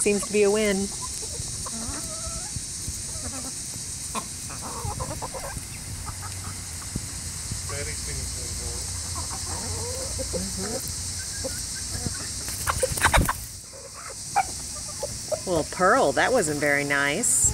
Seems to be a win. Well, Pearl, that wasn't very nice.